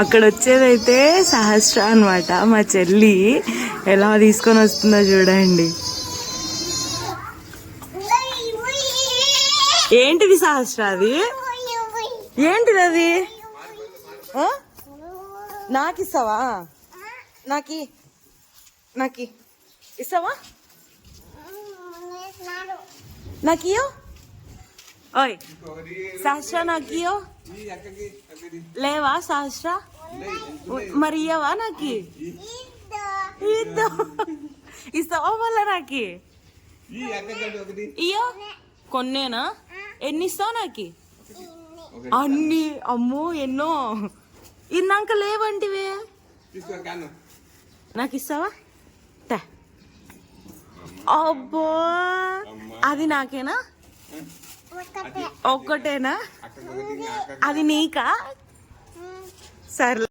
అక్కడ వచ్చేదైతే సహస్ర అనమాట, మా చెల్లి. ఎలా తీసుకొని వస్తుందో చూడండి. ఏంటిది సహస్ర? అది ఏంటిది? అది నాకు ఇస్తావా? నాకి ఇస్తావా? నాకియో. ఓయ్ సహస్ర, నాకియో. లేవా సహస్ర? మరి ఇయ్యవా? నాకి ఇస్తావా మళ్ళా? నాకి ఇయ్యో. కొన్నేనా? ఎన్ని ఇస్తావు నాకి? అన్ని. అమ్మో ఎన్నో. ఇందాక లేవంటివే. నాకు ఇస్తావా? అబ్బో, అది నాకేనా? ఒక్కటేనా? అది నీకా? సర్లే.